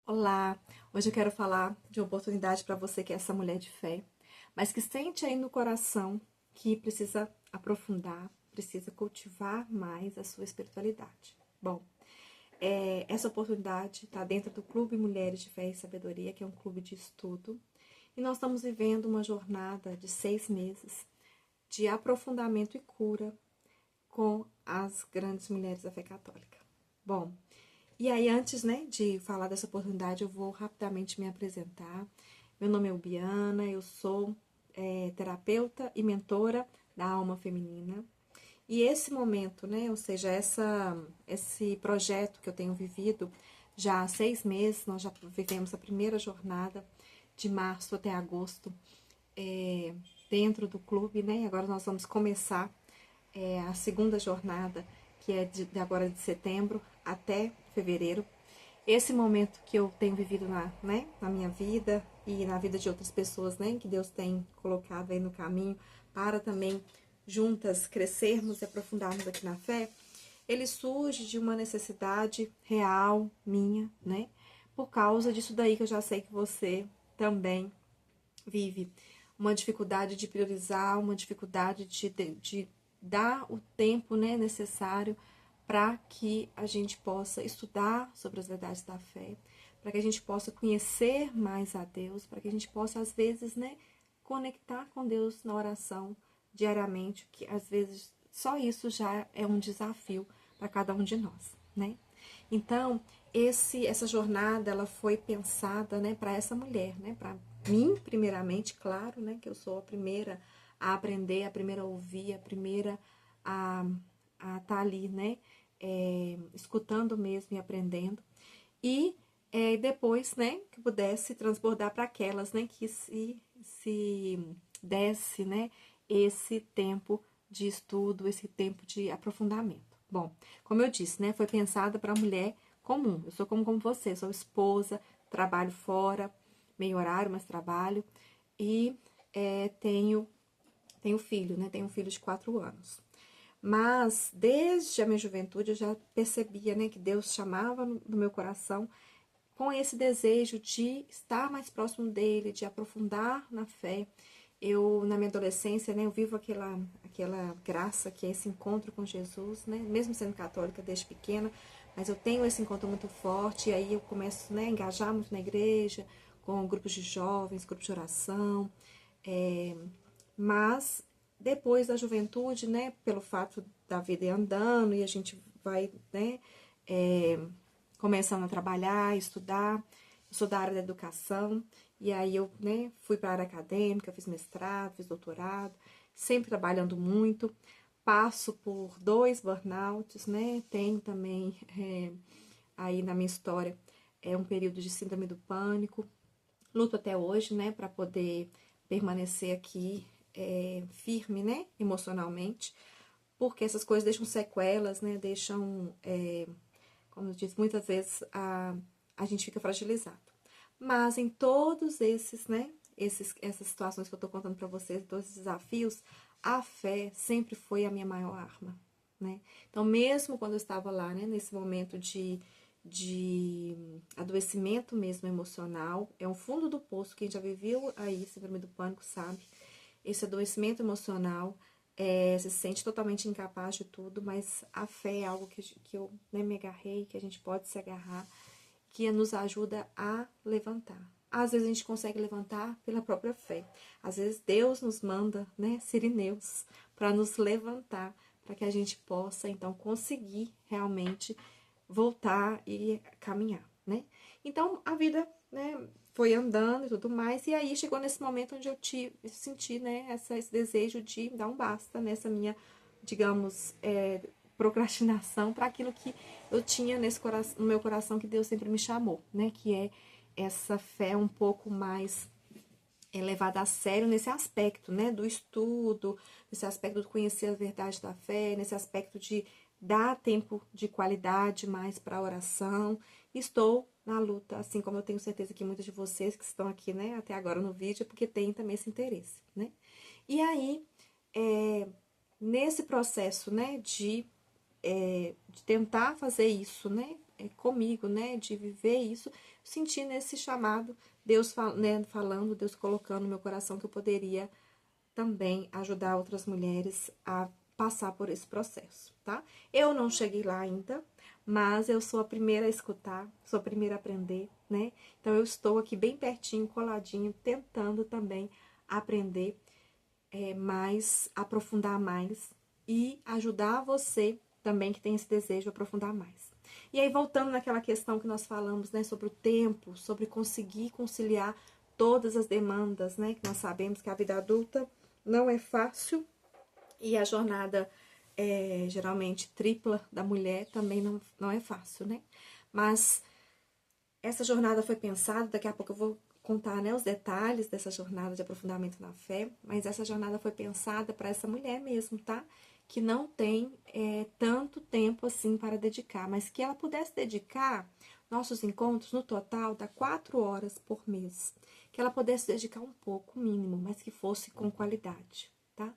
Olá, hoje eu quero falar de uma oportunidade para você que é essa mulher de fé, mas que sente aí no coração que precisa aprofundar, precisa cultivar mais a sua espiritualidade. Bom, essa oportunidade está dentro do Clube Mulheres de Fé e Sabedoria, que é um clube de estudo, e nós estamos vivendo uma jornada de 6 meses de aprofundamento e cura com as grandes mulheres da fé católica. Bom, e aí, antes, né, de falar dessa oportunidade, eu vou rapidamente me apresentar. Meu nome é Ubiana, eu sou terapeuta e mentora da alma feminina. E esse momento, né, ou seja, esse projeto que eu tenho vivido já há 6 meses, nós já vivemos a primeira jornada de março até agosto dentro do clube, né? E agora nós vamos começar a segunda jornada, que é de agora de setembro até fevereiro. Esse momento que eu tenho vivido na minha vida e na vida de outras pessoas, né, que Deus tem colocado aí no caminho para também juntas crescermos e aprofundarmos aqui na fé, ele surge de uma necessidade real minha, né, por causa disso daí que eu já sei que você também vive. Uma dificuldade de priorizar, uma dificuldade de dar o tempo, né, necessário para que a gente possa estudar sobre as verdades da fé, para que a gente possa conhecer mais a Deus, para que a gente possa, às vezes, né, conectar com Deus na oração diariamente, que às vezes só isso já é um desafio para cada um de nós, né? Então, essa jornada ela foi pensada, né, para essa mulher, né, para mim, primeiramente, claro, né, que eu sou a primeira a aprender, a primeira a ouvir, a primeira a estar ali, né, escutando mesmo e aprendendo. E depois, né, que pudesse transbordar para aquelas, né, que se desse, né, esse tempo de estudo, esse tempo de aprofundamento. Bom, como eu disse, né, foi pensada para a mulher comum. Eu sou como você, sou esposa, trabalho fora, meio horário, mas trabalho. E tenho filho, né, tenho um filho de 4 anos. Mas desde a minha juventude eu já percebia, né, que Deus chamava no meu coração com esse desejo de estar mais próximo dele, de aprofundar na fé. Eu, na minha adolescência, né, eu vivo aquela graça que é esse encontro com Jesus, né, mesmo sendo católica desde pequena, mas eu tenho esse encontro muito forte, e aí eu começo, né, a engajar muito na igreja, com grupos de jovens, grupos de oração, mas depois da juventude, né, pelo fato da vida ir andando e a gente vai, né, começando a trabalhar, estudar. Eu sou da área da educação, e aí eu, né, fui para a área acadêmica, fiz mestrado, fiz doutorado, sempre trabalhando muito. Passo por 2 burnouts, né? Tenho também aí na minha história um período de síndrome do pânico. Luto até hoje, né, para poder permanecer aqui firme, né, emocionalmente, porque essas coisas deixam sequelas, né, deixam como eu disse, muitas vezes a gente fica fragilizado. Mas em todos esses, né, essas situações que eu estou contando para vocês, todos esses desafios, a fé sempre foi a minha maior arma, né? Então, mesmo quando eu estava lá, né, nesse momento de adoecimento mesmo emocional, é um fundo do poço, quem já viveu aí síndrome do pânico sabe, esse adoecimento emocional, se sente totalmente incapaz de tudo, mas a fé é algo que eu, né, me agarrei, que a gente pode se agarrar, que nos ajuda a levantar. Às vezes a gente consegue levantar pela própria fé. Às vezes Deus nos manda, né, sirineus, para nos levantar, para que a gente possa, então, conseguir realmente voltar e caminhar, né? Então, a vida, né, foi andando e tudo mais, e aí chegou nesse momento onde eu senti, né, esse desejo de dar um basta nessa minha, digamos, procrastinação para aquilo que eu tinha no meu coração, que Deus sempre me chamou, né, que é essa fé um pouco mais levada a sério nesse aspecto, né, do estudo, nesse aspecto de conhecer a verdade da fé, nesse aspecto de dar tempo de qualidade mais para a oração. Estou na luta, assim como eu tenho certeza que muitos de vocês que estão aqui, né, até agora no vídeo, porque tem também esse interesse, né. E aí, nesse processo, né, de tentar fazer isso, né, comigo, né, de viver isso, sentindo esse chamado, Deus falando, Deus colocando no meu coração que eu poderia também ajudar outras mulheres a passar por esse processo, tá? Eu não cheguei lá ainda, mas eu sou a primeira a escutar, sou a primeira a aprender, né? Então eu estou aqui bem pertinho, coladinho, tentando também aprender mais, aprofundar mais e ajudar você também que tem esse desejo de aprofundar mais. E aí, voltando naquela questão que nós falamos, né, sobre o tempo, sobre conseguir conciliar todas as demandas, né, que nós sabemos que a vida adulta não é fácil e a jornada geralmente tripla da mulher também não é fácil, né? Mas essa jornada foi pensada, daqui a pouco eu vou contar, né, os detalhes dessa jornada de aprofundamento na fé, mas essa jornada foi pensada para essa mulher mesmo, tá? Que não tem tanto tempo assim para dedicar, mas que ela pudesse dedicar nossos encontros, no total, dá 4 horas por mês. Que ela pudesse dedicar um pouco, mínimo, mas que fosse com qualidade, tá?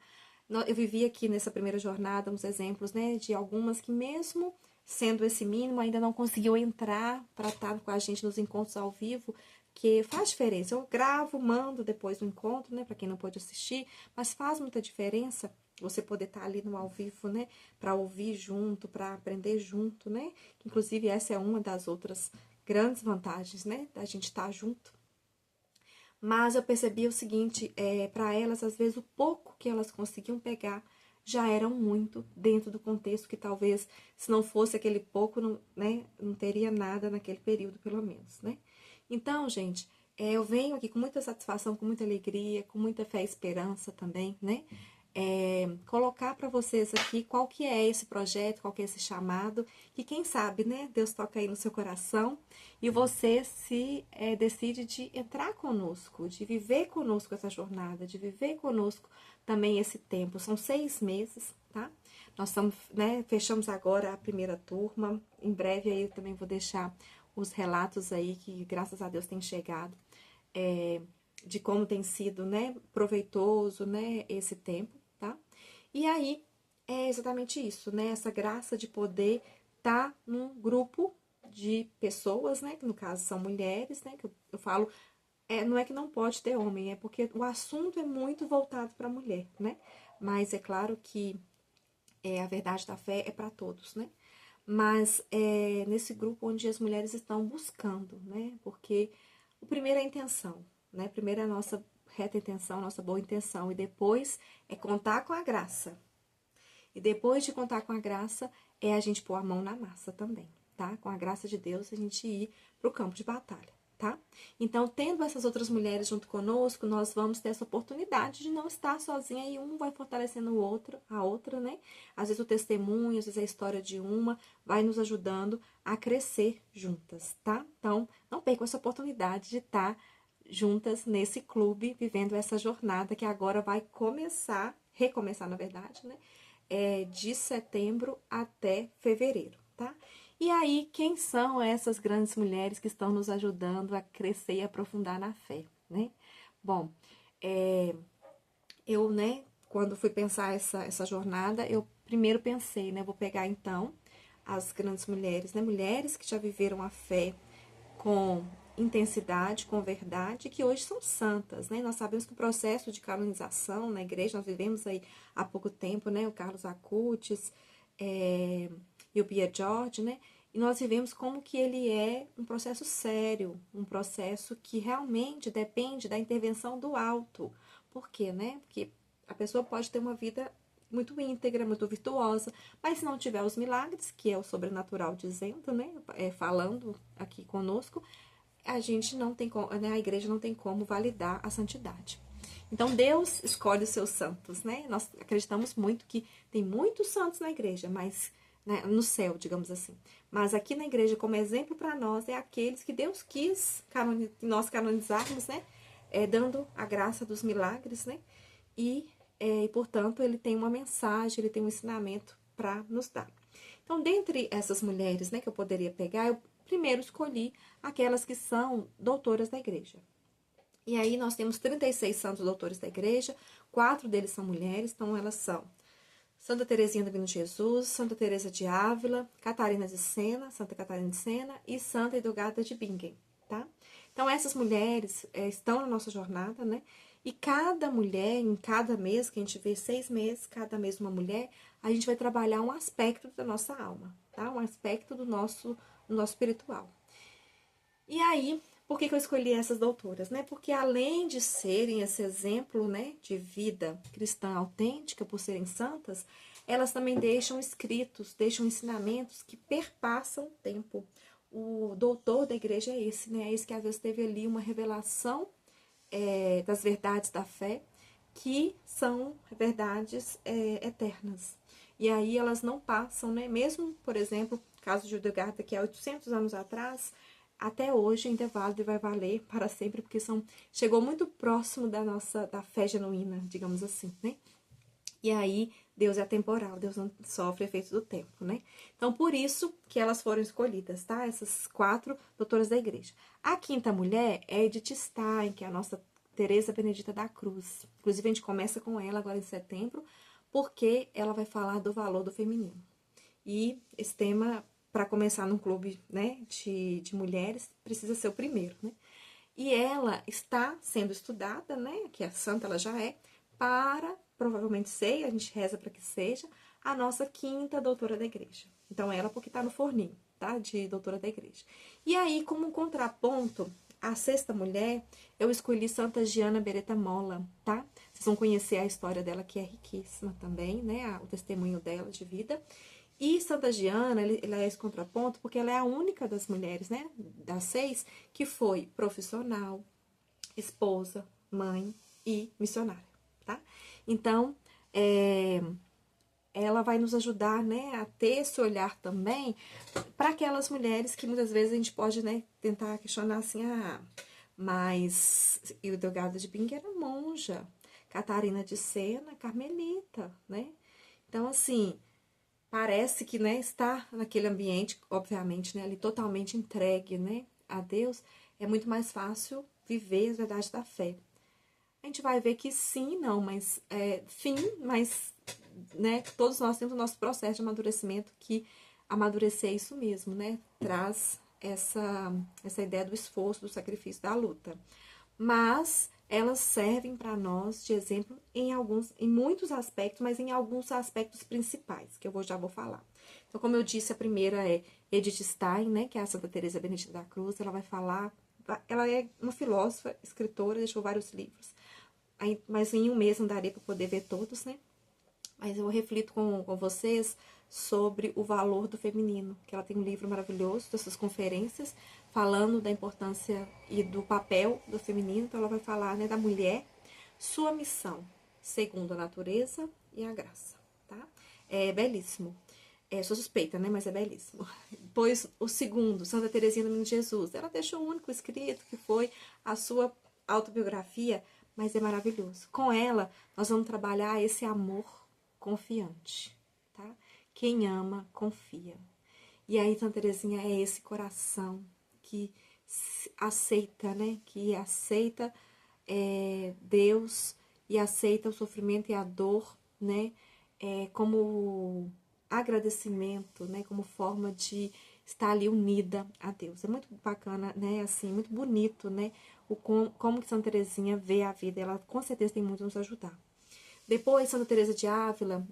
Eu vivi aqui nessa primeira jornada uns exemplos, né, de algumas que mesmo sendo esse mínimo, ainda não conseguiu entrar para estar com a gente nos encontros ao vivo, que faz diferença. Eu gravo, mando depois do encontro, né, para quem não pode assistir, mas faz muita diferença você poder estar ali no ao vivo, né, para ouvir junto, para aprender junto, né? Inclusive, essa é uma das outras grandes vantagens, né, da gente estar junto. Mas eu percebi o seguinte, para elas, às vezes, o pouco que elas conseguiam pegar já eram muito dentro do contexto que talvez, se não fosse aquele pouco, não, né, não teria nada naquele período, pelo menos, né? Então, gente, eu venho aqui com muita satisfação, com muita alegria, com muita fé e esperança também, né? Colocar para vocês aqui qual que é esse projeto, qual que é esse chamado, que quem sabe, né, Deus toca aí no seu coração e você se decide de entrar conosco, de viver conosco essa jornada, de viver conosco também esse tempo. São 6 meses, tá? Nós estamos, né, fechamos agora a primeira turma, em breve aí eu também vou deixar os relatos aí que graças a Deus tem chegado, de como tem sido, né, proveitoso, né, esse tempo, tá? E aí, é exatamente isso, né, essa graça de poder estar num grupo de pessoas, né, que no caso são mulheres, né, que eu falo, não é que não pode ter homem, é porque o assunto é muito voltado para a mulher, né, mas é claro que a verdade da fé é para todos, né, mas nesse grupo onde as mulheres estão buscando, né, porque o primeiro é a intenção, né? Primeiro é a nossa reta intenção, a nossa boa intenção. E depois é contar com a graça. E depois de contar com a graça, é a gente pôr a mão na massa também, tá? Com a graça de Deus, a gente ir pro campo de batalha, tá? Então, tendo essas outras mulheres junto conosco, nós vamos ter essa oportunidade de não estar sozinha e um vai fortalecendo o outro, a outra, né? Às vezes o testemunho, às vezes a história de uma vai nos ajudando a crescer juntas, tá? Então, não percam essa oportunidade de estar juntas nesse clube, vivendo essa jornada que agora vai recomeçar, na verdade, né? De setembro até fevereiro, tá? E aí, quem são essas grandes mulheres que estão nos ajudando a crescer e aprofundar na fé, né? Bom, eu, né, quando fui pensar essa jornada, eu primeiro pensei, né, vou pegar então as grandes mulheres, né, mulheres que já viveram a fé com intensidade, com verdade, que hoje são santas, né? Nós sabemos que o processo de canonização na igreja, nós vivemos aí há pouco tempo, né? O Carlos Acutis e o Pia George, né? E nós vivemos como que ele é um processo sério, um processo que realmente depende da intervenção do alto. Por quê, né? Porque a pessoa pode ter uma vida muito íntegra, muito virtuosa, mas se não tiver os milagres, que é o sobrenatural dizendo, né, falando aqui conosco, a gente não tem como, né, a igreja não tem como validar a santidade. Então Deus escolhe os seus santos, né? Nós acreditamos muito que tem muitos santos na igreja, mas né, no céu, digamos assim. Mas aqui na igreja, como exemplo para nós, é aqueles que Deus quis nós canonizarmos, né? Dando a graça dos milagres, né? E portanto, ele tem uma mensagem, ele tem um ensinamento para nos dar. Então, dentre essas mulheres, né, que eu poderia pegar, eu primeiro escolhi aquelas que são doutoras da igreja. E aí nós temos 36 santos doutores da igreja, 4 deles são mulheres, então elas são Santa Teresinha do Menino Jesus, Santa Teresa de Ávila, Catarina de Sena, Santa Catarina de Sena e Santa Edelgarda de Bingen, tá? Então, essas mulheres estão na nossa jornada, né? E cada mulher, em cada mês, que a gente vê 6 meses, cada mês uma mulher, a gente vai trabalhar um aspecto da nossa alma, tá? Um aspecto do nosso espiritual. E aí, por que eu escolhi essas doutoras, né? Porque além de serem esse exemplo, né, de vida cristã autêntica, por serem santas, elas também deixam escritos, deixam ensinamentos que perpassam o tempo. O doutor da igreja é esse, né? É esse que às vezes teve ali uma revelação das verdades da fé, que são verdades eternas. E aí elas não passam, né? Mesmo, por exemplo, o caso de Hildegard, que há 800 anos atrás, até hoje ainda é válido e vai valer para sempre, porque chegou muito próximo da fé genuína, digamos assim, né? E aí, Deus é atemporal, Deus não sofre efeitos do tempo, né? Então, por isso que elas foram escolhidas, tá? Essas 4 doutoras da igreja. A quinta mulher é Edith Stein, que é a nossa Teresa Benedita da Cruz. Inclusive, a gente começa com ela agora em setembro, porque ela vai falar do valor do feminino. E esse tema, para começar num clube, né, de mulheres, precisa ser o primeiro, né? E ela está sendo estudada, né, que a santa ela já é, para, provavelmente ser, a gente reza para que seja, a nossa quinta doutora da igreja. Então, ela porque está no forninho, tá, de doutora da igreja. E aí, como contraponto, a sexta mulher, eu escolhi Santa Giana Beretta Molla, tá? Vocês vão conhecer a história dela, que é riquíssima também, né, o testemunho dela de vida. E Santa Giana, ela é esse contraponto porque ela é a única das mulheres, né, das 6, que foi profissional, esposa, mãe e missionária, tá? Então, ela vai nos ajudar, né, a ter esse olhar também para aquelas mulheres que muitas vezes a gente pode, né, tentar questionar assim, mas Hildegard de Bingen era monja, Catarina de Sena, carmelita, né? Então, assim, parece que, né, está naquele ambiente, obviamente, né, ali totalmente entregue, né, a Deus, é muito mais fácil viver as verdades da fé. A gente vai ver que sim, não, mas mas, né, todos nós temos o nosso processo de amadurecimento, que amadurecer é isso mesmo, né, traz essa ideia do esforço, do sacrifício, da luta. Mas elas servem para nós de exemplo em muitos aspectos, mas em alguns aspectos principais, que já vou falar. Então, como eu disse, a primeira é Edith Stein, né, que é a Santa Teresa Benedita da Cruz. Ela vai falar, ela é uma filósofa, escritora, deixou vários livros. Mas em um mês não daria para poder ver todos, né? Mas eu reflito com vocês sobre o valor do feminino, que ela tem um livro maravilhoso dessas conferências, falando da importância e do papel do feminino. Então ela vai falar, né, da mulher, sua missão, segundo a natureza e a graça, tá? É belíssimo. Sou suspeita, né, mas é belíssimo. Pois o segundo, Santa Teresinha do Menino Jesus, ela deixou um único escrito, que foi a sua autobiografia, mas é maravilhoso. Com ela, nós vamos trabalhar esse amor confiante, tá? Quem ama, confia. E aí, Santa Teresinha é esse coração que aceita, né? Que aceita Deus e aceita o sofrimento e a dor, né? Como agradecimento, né? Como forma de estar ali unida a Deus. É muito bacana, né? Assim, muito bonito, né? Como que Santa Teresinha vê a vida. Ela com certeza tem muito a nos ajudar. Depois, Santa Teresa de Ávila,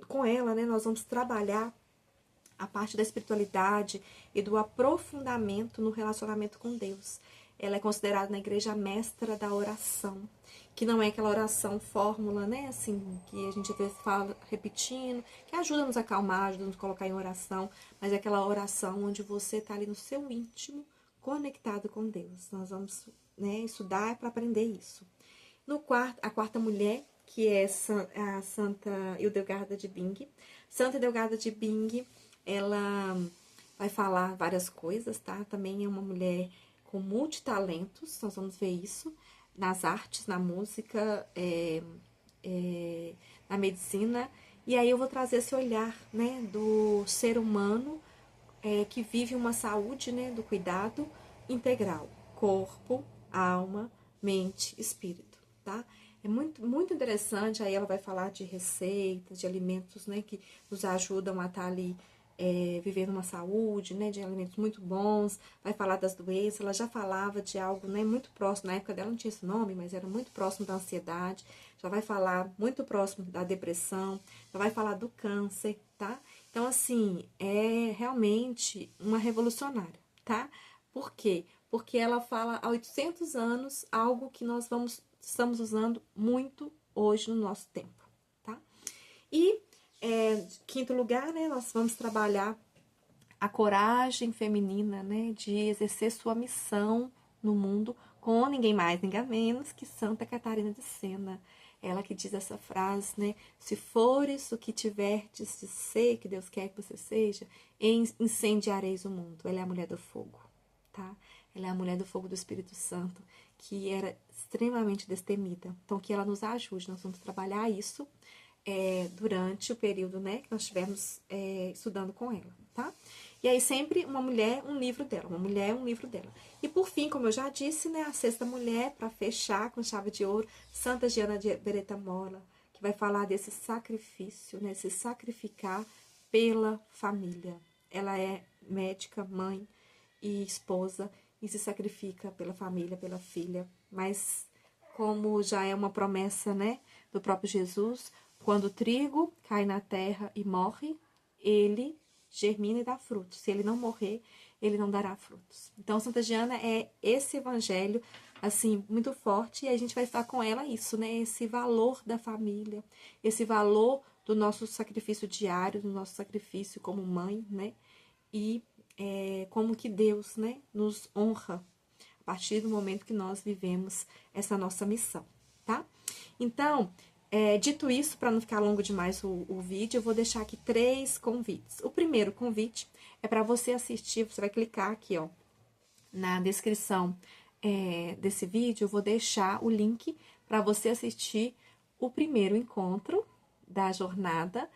com ela, né, nós vamos trabalhar a parte da espiritualidade e do aprofundamento no relacionamento com Deus. Ela é considerada na igreja a mestra da oração, que não é aquela oração fórmula, né, assim, que a gente às vezes fala repetindo, que ajuda a nos acalmar, ajuda a nos colocar em oração, mas é aquela oração onde você está ali no seu íntimo, conectado com Deus. Nós vamos, né, estudar para aprender isso. A quarta mulher, que é a Santa Hildegarda de Bingen. Santa Hildegarda de Bingen, ela vai falar várias coisas, tá? Também é uma mulher com multitalentos, nós vamos ver isso, nas artes, na música, na medicina. E aí eu vou trazer esse olhar, né, do ser humano que vive uma saúde, né, do cuidado integral. Corpo, alma, mente, espírito. Tá? É muito interessante. Aí ela vai falar de receitas, de alimentos, né, que nos ajudam a estar ali vivendo uma saúde, né, de alimentos muito bons. Vai falar das doenças. Ela já falava de algo, né, muito próximo. Na época dela não tinha esse nome, mas era muito próximo da ansiedade. Já vai falar muito próximo da depressão. Já vai falar do câncer, tá? Então, assim, é realmente uma revolucionária, tá? Por quê? Porque ela fala há 800 anos algo que nós estamos usando muito hoje no nosso tempo, tá? E, quinto lugar, né, nós vamos trabalhar a coragem feminina, né, de exercer sua missão no mundo com ninguém mais, ninguém menos que Santa Catarina de Sena. Ela que diz essa frase, né? Se fores o que tiverdes de ser, que Deus quer que você seja, incendiareis o mundo. Ela é a mulher do fogo, tá? Ela é a mulher do fogo do Espírito Santo, que era extremamente destemida. Então, que ela nos ajude. Nós vamos trabalhar isso durante o período, né, que nós estivemos estudando com ela, tá? E aí sempre uma mulher, um livro dela, uma mulher, um livro dela. E por fim, como eu já disse, né, a sexta mulher, para fechar com chave de ouro, Santa Giana de Beretta Molla, que vai falar desse sacrifício, né, se sacrificar pela família. Ela é médica, mãe e esposa e se sacrifica pela família, pela filha. Mas como já é uma promessa, né, do próprio Jesus, quando o trigo cai na terra e morre, ele germina e dá frutos. Se ele não morrer, ele não dará frutos. Então, Santa Giana é esse evangelho, assim, muito forte, e a gente vai estar com ela isso, né? Esse valor da família, esse valor do nosso sacrifício diário, do nosso sacrifício como mãe, né? E como que Deus, né, nos honra a partir do momento que nós vivemos essa nossa missão, tá? Então, dito isso, para não ficar longo demais o vídeo, eu vou deixar aqui 3 convites. O primeiro convite é para você assistir, você vai clicar aqui, ó, na descrição desse vídeo, eu vou deixar o link para você assistir o primeiro encontro da jornada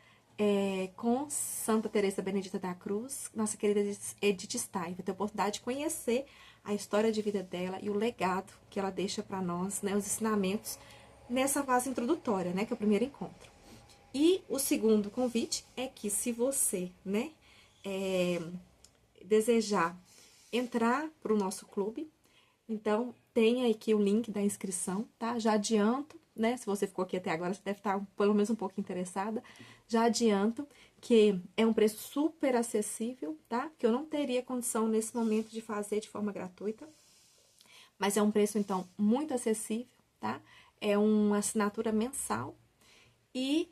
com Santa Teresa Benedita da Cruz, nossa querida Edith Stein. Vai ter a oportunidade de conhecer a história de vida dela e o legado que ela deixa para nós, né, os ensinamentos nessa fase introdutória, né, que é o primeiro encontro. E o segundo convite é que se você, né, desejar entrar para o nosso clube, então tem aqui o link da inscrição, tá? Já adianto, né, se você ficou aqui até agora, você deve estar pelo menos um pouco interessada, já adianto que é um preço super acessível, tá? Que eu não teria condição nesse momento de fazer de forma gratuita, mas é um preço, então, muito acessível, tá? É uma assinatura mensal e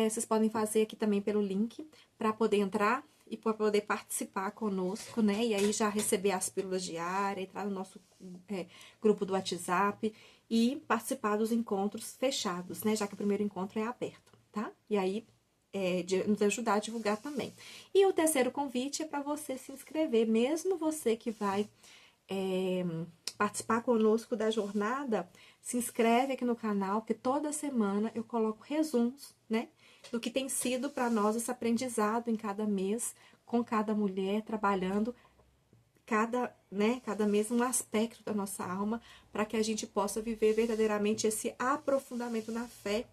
vocês podem fazer aqui também pelo link para poder entrar e para poder participar conosco, né? E aí já receber as pílulas diárias, entrar no nosso grupo do WhatsApp e participar dos encontros fechados, né? Já que o primeiro encontro é aberto, tá? E aí nos ajudar a divulgar também. E o terceiro convite é para você se inscrever, mesmo você que vai participar conosco da jornada, se inscreve aqui no canal, porque toda semana eu coloco resumos, né, do que tem sido para nós esse aprendizado em cada mês, com cada mulher, trabalhando cada mês um aspecto da nossa alma, para que a gente possa viver verdadeiramente esse aprofundamento na fé,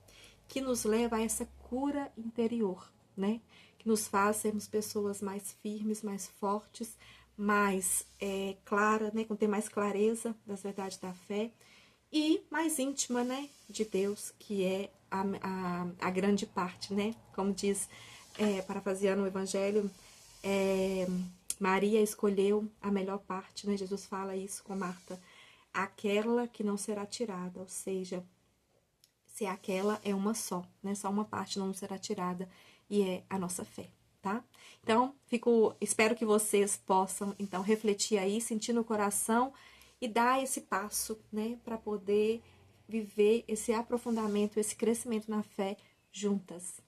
que nos leva a essa cura interior, né, que nos faz sermos pessoas mais firmes, mais fortes, mais clara, né, com ter mais clareza das verdades da fé e mais íntima, né, de Deus, que é a grande parte, né, como diz, parafraseando o Evangelho, Maria escolheu a melhor parte, né, Jesus fala isso com Marta, aquela que não será tirada, ou seja, se aquela é uma só, né, só uma parte não será tirada, e é a nossa fé. Tá? Então, espero que vocês possam, então, refletir aí, sentir no coração e dar esse passo, né, para poder viver esse aprofundamento, esse crescimento na fé juntas,